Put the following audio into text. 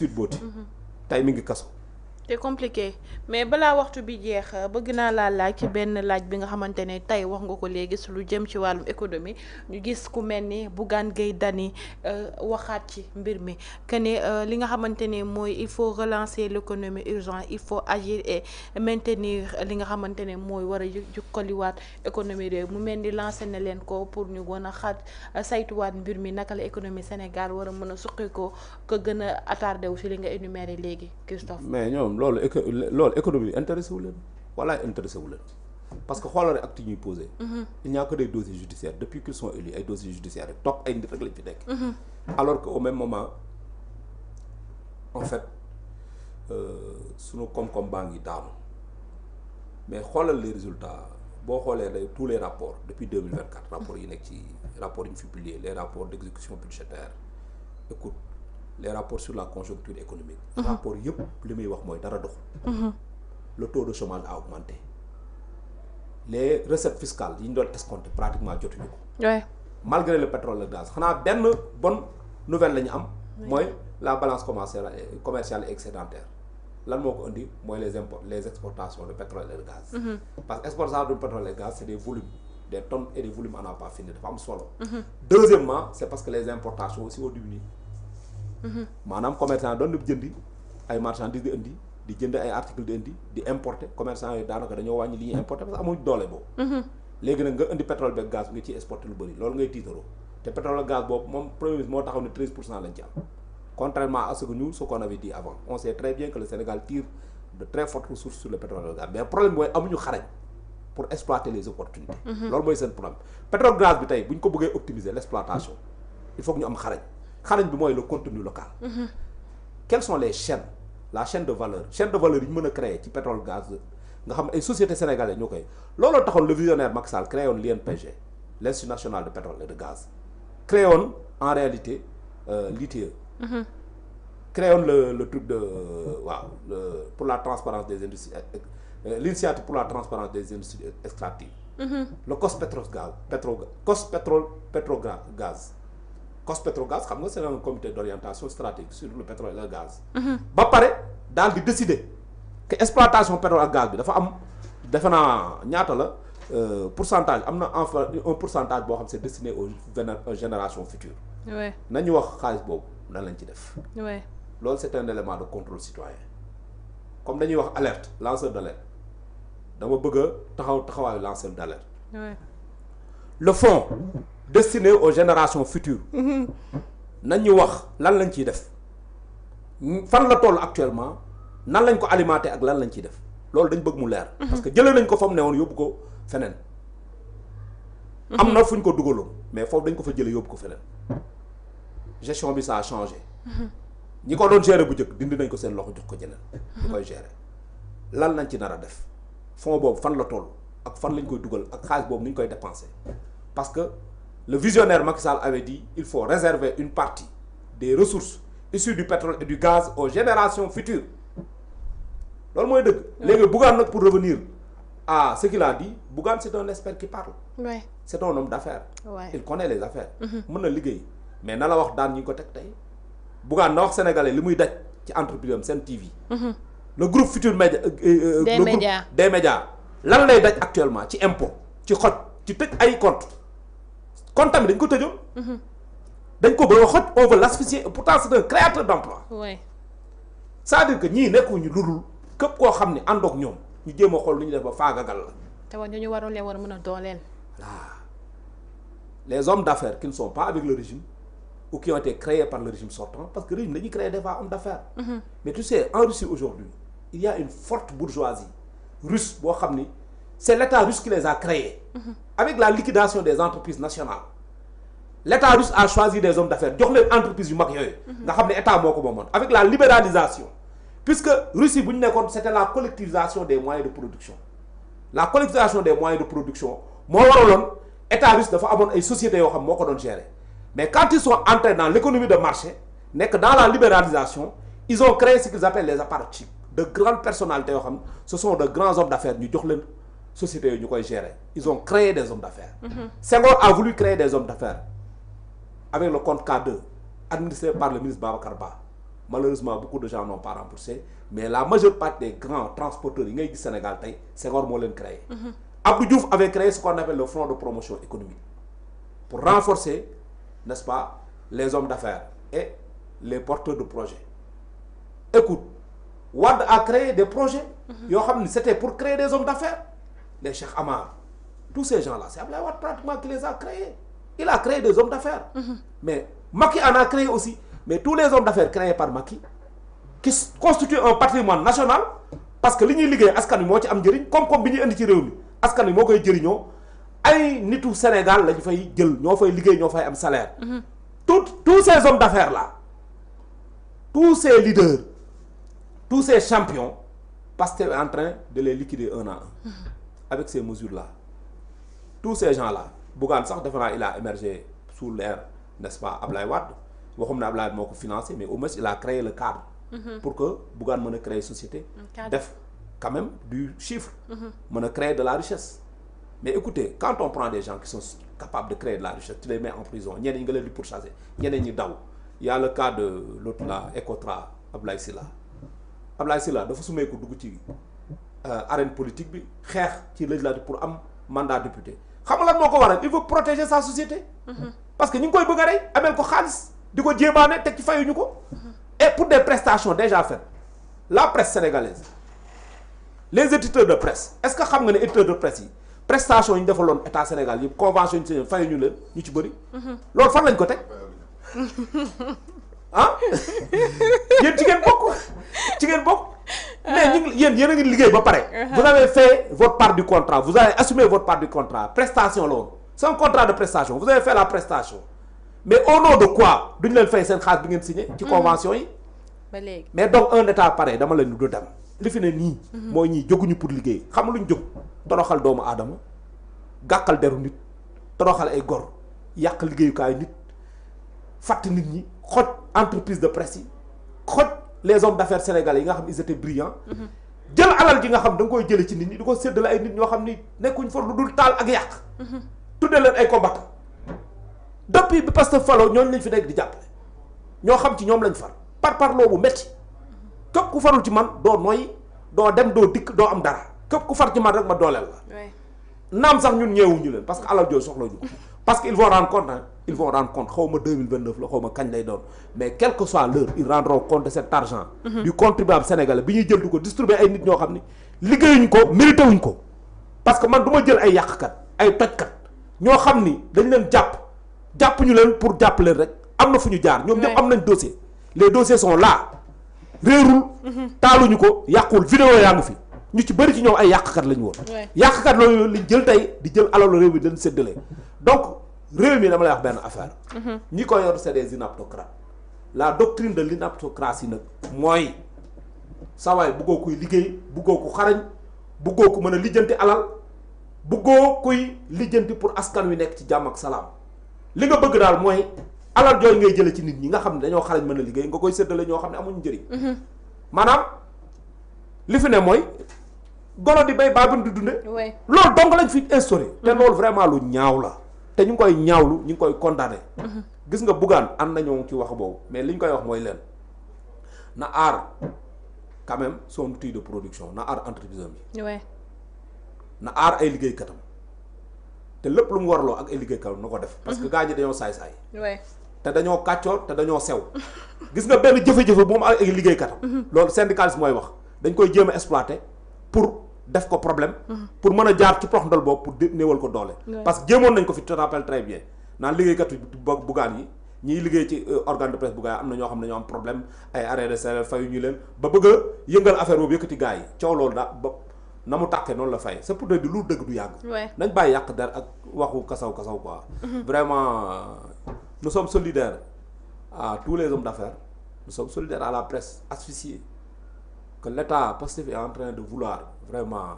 Sweet Beauty tey mi ngi kaso. c'est compliqué mais balaa waxtu bi jeex bëgg naa laa laaj ci benn laaj bi nga xamante ne tey wax nga ko léegi su lu jëm ci wàllum économie ñu gis ku mel ni Bougane Gueye Dany waxaat ci mbir mi que ne li nga xamante ne mooy il faut relancer l'économie urgent il faut agir et maintenir li nga xamante ne mooy war a jukkaliwaat économie réew mu mel ni lancé na leen ko pour ñu gën a xat saytuwaat mbir mi naka la économie Sénégal war a mën a suqi ko gën a attardé wu ci li nga énuméré léegi Christophe. mais ñoom loolu économie intéressé wu leen walaay intéressé wu leen parce que xoolal rek acte ñuy posé. Il n'y a que des dossiers judiciaires depuis qu'ils sont élus ay dossiers judiciaires rek topp ay nit rek lañ fi nekk. alors que au même moment en fait sunu koom-koom baa ngi daanu mais xoolal les résultats boo xoolee tous les rapports depuis 2024 rapports yi nekk ci rapports yi ñu fi publié les rapports d'exécution budgétaire écoute les rapports sur la conjoncture économique. rapport yëpp li muy wax mooy dara doxul. le taux de chômage a augmenté les recettes fiscales yi ñu doon escompté pratiquement jotuñu ko. malgré le pétrole et le gaz xanaa benn bonne nouvelle la ñu am. mooy la balance commerciale et excédentaire lan moo ko indi mooy les exportations de pétrole et de gaz. parce que exportation de pétrole et de gaz c'est des volumes des tonnes et des volumes à n'en pas finir dafa am solo. deuxièmement c'est parce que les importations aussi ont diminué. maanaam commerçant doon na jëndi ay marchandises di indi di jënd ay articles di indi di importer commerçant yi daanaka dañoo wàññi li ñuy importer parce que amuñ doole boobu. léegi nag nga indi pétrole beeg gaz nga ciy exporter lu bëri loolu ngay tiitaroo te pétrole ak gaz boobu moom premier ministre moo taxaw ne 13% lañ ci am contrairement à ce que nous ce qu'on avait dit avant on sait très bien que le Sénégal tire de très fortes ressources sur le pétrole et le gaz mais problème mooy amuñu xarañ pour exploiter les opportunités. loolu mooy seen problème pétrole gaz bi tey bu ñu ko bëggee optimiser l'exploitation il faut que ñu am xarañ. xarañ bi mooy le contenu local. Quelles sont les chaînes la chaîne de valeur yi ñu mën a créer ci pétrole gaz nga xam ay sociétés sénégalaises ñoo koy looloo taxoon le visionnaire Macky Sall créé woon l'INPG l'Institut national de pétrole et de gaz créé woon en réalité l'ITIE. créé woon le truc de pour la transparence des industries l'initiative pour la transparence des industries extractives. le COS-Petrogaz COS-Petrogaz. COS-Petrogaz xam nga c'est un comité d'orientation stratégique sur le pétrole et le gaz. ba pare daal di décider que exploitation pétrole ak gaz bi dafa am defe naa ñaata la pourcentage am na enfin un pourcentage boo xam c'est destiné aux générations futures. nañu wax xaalis boobu nan lañ ci def. loolu c'est un élément de contrôle citoyen comme dañuy wax alerte lanceur d'alerte dama bëgg a taxawaayu lanceur d'alerte. le fonds destiné aux générations futures nañu wax lan lañ ciy def fan la toll actuellement nan lañ ko alimenter ak lan lañ ciy def loolu dañ bëgg mu leer. parce que jëlee nañ ko fa mu ne woon yóbbu ko feneen. am na fu ñu ko dugaloon mais foofu dañ ko fa jëlee yóbbu ko feneen gestion bi ça a changé. ñi ko doon gérer bu njëkk dindi nañ ko seen loxo jox ko jeneen ñu koy gérer lan lañ ci nar a def fonds boobu fan la toll ak fan lañ koy dugal ak xaalis boobu ni ñu koy dépenser parce que. Le visionnaire Macky Sall avait dit il faut réserver une partie des ressources issues du pétrole et du gaz aux générations futures loolu mooy dëgg. léegi Bougane nag pour revenir à ce qu'il a dit Bougane c'est un expert qui parle. C'est un homme d'affaires. Il connaît les affaires. mën na liggéey mais na la wax daan ñi ko teg tey Bougane na wax sénégalais li muy daj ci entreprise am Sen TV. le groupe Futurs Médias. des médias lan lay daj actuellement ci impôt ci xoj ci tëj ay compte compte tamit dañ ko tëjoon. dañ ko bëgg a xoj on veut l'asphyxier pourtant c'est un créateur d'emploi. c'est-à-dire que ñii nekkuñu lu dul képp koo xam ne àndoog ñoom ñu jéem a xool lu ñu def ba faagagal la. te woon ñu waroon leen war a mën a dooleel. voilà les hommes d'affaires qui ne sont pas avec le régime ou qui ont été créés par le régime sortant parce que le régime dañuy créer des fois hommes d'affaires. mais tu sais en Russie aujourd'hui il y a une forte bourgeoisie russe boo xam ni c'est l'État russe qui les a créés. avec la liquidation des entreprises nationales l'État russe a choisi des hommes d'affaires jox leen entreprises yu mag yooyu. nga xam ne état moo ko moomoon avec la libéralisation puisque Russie bu ñu nekkoon c'était la collectivisation des moyens de production la collectivisation des moyens de production moo waraloon état russe dafa amoon ay sociétés yoo xam moo ko doon gérer mais quand ils sont entrés dans l'économie de marché nekk dans la libéralisation ils ont créé ce qu'ils appellent les apparatchiks de grandes personnalités yoo xam ce sont de grands hommes d'affaires ñu jox leen sociétés yooyu ñu koy gérer ils ont créé des hommes d'affaires. Senghor a voulu créer des hommes d'affaires avec le compte K2 administré par le ministre Babacar Ba malheureusement beaucoup de gens n'ont pas remboursé mais la majeure partie des grands transporteurs yi ngay gis Sénégal tey Senghor moo leen créé. Abdou Diouf avait créé ce qu'on appelle le fonds de promotion économique pour renforcer, n'est-ce pas, les hommes d'affaires et les porteurs de projets. Écoute, Wade a créé des projets. C'était pour créer des hommes d'affaires. Les Cheikh Amar, tous ces gens-là, c'est Abdoulaye Wade pratiquement qui les a créés. Il a créé des hommes d'affaires. Mais Macky en a créé aussi. Mais tous les hommes d'affaires créés par Macky, qui constituent un patrimoine national, parce que li ñuy liggéey askan wi moo ci am njëriñ comme bi ñuy indi ci réew mi askan wi moo koy jëriñoo ay nitu Sénégal lañu fay jël ñoo fay liggéey ñoo fay am salaire. Tous ces hommes d'affaires là, tous ces leaders, tous ces champions, Pastef est en train de les liquider un à un. Avec ces mesures-là. Tous ces gens-là, Bougane sax defe naa il a émergé sous l'ère, n'est-ce pas, Ablaye Wade. Waxum ne Ablaye moo ko financé, mais au moins il a créé le cadre. Pour que Bougane mën a créer société. Def quand même du chiffre. Mën a créer de la richesse. Mais écoutez, quand on prend des gens qui sont capables de créer de la richesse, tu les mets en prison, ñeneen ñi nga leen di pourchasser, ñeneen ñi daw. Il y a le cas de l'autre là, Ecotra, Ablaye Sylla. Ablaye Sylla dafa sumeeku dugg ci arène politique bi xeex ci législative pour am mandat député. Xam nga lan moo ko waral, il veut protéger sa société. Parce que ñu ngi koy bëgg a rey amel ko xaalis di ko jéebaane teg ci fayuñu ko. Et pour des prestations déjà faites, la presse sénégalaise, les éditeurs de presse, est-ce que xam nga ne éditeurs de presse yi prestation yi ñu defaloon état Sénégal yi convention yi ñu signé fayuñu leen ñu ci bëri. Loolu fan lañ ko teg ah yéen ci ngeen bokk mais yéen a ngi liggéey ba pare. Vous avez fait votre part du contrat, vous avez assumé votre part du contrat, prestation la woon c'est un contrat de prestation, vous avez fait la prestation. Mais au nom de quoi duñu leen fay seen xaalis bi ngeen signé ci convention yi. ba léegi mais donc un état pareil dama leen du dem li fi ne nii. mooy ñii jóguñu pour liggéey xam nga luñ jóg toroxal doomu aadama gàkkal deru nit toroxal ay gor yàq liggéeyukaayu nit fàtt nit ñi xoj entreprise de presse yi xoj les hommes d'affaires sénégalais yi nga xam ils étaient brillants. jël alal ji nga xam da nga koy jëlee ci nit ñi di ko séddale ay nit ñoo xam ni nekkuñ fa lu dul taal ak yàq. tuddee leen ay combattants. depuis bi Pastef faloo ñooñu lañ fi nekk di jàppale ñoo xam ci ñoom lañ far par loo bu métti képp ku farul ci man doo noyyi doo dem doo dikk doo am dara képp ku far ci man rek ma dooleel la. naam sax ñun ñeewuñu leen parce que alal jooju soxla ñu ko parce que ils vont rendre compte xaw ma 2029 la xaw ma kañ lay doon mais quelle que soit l'heure ils rendront compte de cet argent. Du contribuable sénégalais bi ñuy jël di ko distribuer ay nit ñoo xam ni liggéeyuñ ko mérité wuñ ko parce que man du ma jël ay yàqkat ay tojkat ñoo xam ni dañ leen jàpp ñu leen pour jàpp leen rek am na fu ñu jaar ñoom ñëpp am nañ dossier les dossiers sont là réerul taaluñu ko yàqul vidéo yaa ngi fi ñu ci bëri ci ñoom ay yàqkat lañu woon yàqkat loolu liñ jël tey di jël alalu réew mi dañ séddale donc réew mi dama lay wax benn affaire ñi ko yor c'est des inaptocrates la doctrine de l'inaptocratie nag mooy sawaay buggoo kuy liggéey buggoo ku xarañ buggoo ku mën a lijjanti alal buggoo kuy lijjanti pour askan wi nekk ci jàmm ak salaam li nga bëgg daal mooy alal jooy ngay jële ci nit ñi nga xam ne dañoo xarañ mën a liggéey nga koy séddale ñoo xam ne amuñu njëriñ. maanaam li fi ne mooy golo di bay baabun di dunde loolu donc lañ fi instauré te loolu vraiment lu ñaaw la te ñu ngi koy ñaawlu ñu ngi koy condamné. gis nga Bougane ànd nañoo ci wax boobu mais li ñu koy wax mooy leen na aar quand même son outil de production na aar entreprise bi na aar ay liggéeykatam te lépp lu mu warloo ak ay liggéeykatam na ko def parce que gars ñi dañoo saay-saay te dañoo kàccoor te dañoo sew gis nga benn jëfe-jëfe moom ak ay liggéeykatam loolu syndicalisme mooy wax dañ koy jéem a exploiter pour def ko problème pour mën a jaar ci prox ndol boobu pour néewal ko doole parce que jéemoon nañ ko fi tu te rappelles très bien naan liggéeykatu Bougane yi ñiy liggéey ci organe de presse Bougane am na ñoo xam ne ñoo am problème ay arrêt de salaire fayu ñu leen ba bëgg a yëngal affaire boobu yëkkati gars yi coow loolu daa ba na mu tàkkee noonu la fay c'est pour dire lu dëgg du yàgg nañ bàyyi yàq der ak waxu kasaw quoi vraiment nous sommes solidaires à tous les hommes d'affaires nous sommes solidaires à la presse asphyxiée que l'État Pastef est en train de vouloir vraiment